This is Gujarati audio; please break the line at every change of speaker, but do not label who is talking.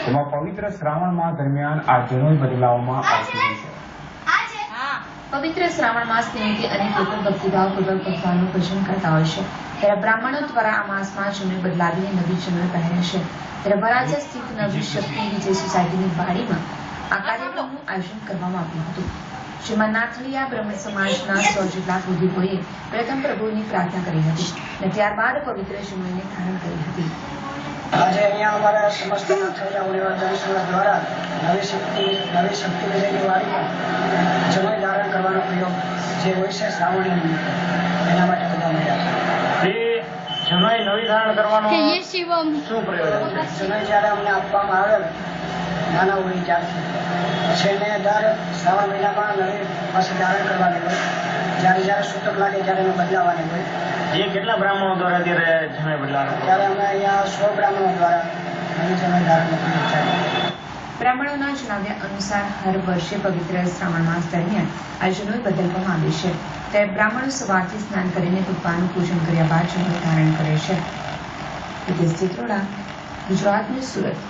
તેમાં પવિત્ર શ્રાવણ માસ દરમિયાન આ જનોઈ બદલાવવામાં આવતી હોય છે।
પવિત્ર શ્રાવણ માસ નિમિત્તે અનેક લોકો ભક્તિભાવપૂર્વક ભગવાનનું ભજન કરતા હોય છે। ત્યારે બ્રાહ્મણો દ્વારા આ માસમાં જનોઈ બદલાવીને નવી જનોઈ પહેરે છે। ત્યારે વરાછા સ્થિત નવી શક્તિ વિજય સોસાયટીની વાડીમાં આ કાર્યક્રમનું આયોજન કરવામાં આવ્યું હતું, જેમાં નાથળિયા બ્રહ્મ સમાજના 100 જેટલા કુલદીપોએ પ્રથમ પ્રભુની પ્રાર્થના કરી હતી અને ત્યારબાદ પવિત્ર જનોઈને ધારણ કરી હતી।
આજે અહીંયા અમારા સમસ્ત નાથળિયા ઉમેદવાર સમાજ દ્વારા નવી શક્તિ વિજયની વાડીમાં જનોઈ ધારણ કરવાનો પ્રયોગ જે હોય છે શ્રાવણી નિમિત્તે એના માટે બધા મળ્યા છે।
જનોઈ નવી ધારણ કરવાનો શું પ્રયોજન છે?
જનોઈ જ્યારે અમને આપવામાં આવે નાના હોય ત્યારથી પછી એને દર શ્રાવણ મહિનામાં નવી પાછી ધારણ કરવાની હોય, જ્યારે સૂતક લાગે ત્યારે એને બદલાવાની હોય।
જે કેટલા બ્રાહ્મણો દ્વારા અત્યારે જનોઈ બદલાવાનો?
ત્યારે અમે અહીંયા 100 બ્રાહ્મણો દ્વારા નવી જનોઈ ધારણ કરીએ છીએ।
બ્રાહ્મણોના જણાવ્યા અનુસાર હર વર્ષે પવિત્ર શ્રાવણ માસ દરમિયાન આ જનોઈ બદલવામાં આવે છે। ત્યારે બ્રાહ્મણો સવારથી સ્નાન કરીને ભગવાનનું પૂજન કર્યા બાદ જનોઈ ધારણ કરે છે। હિતેશ ચિત્રોડા, ગુજરાત ન્યૂઝ, સુરત।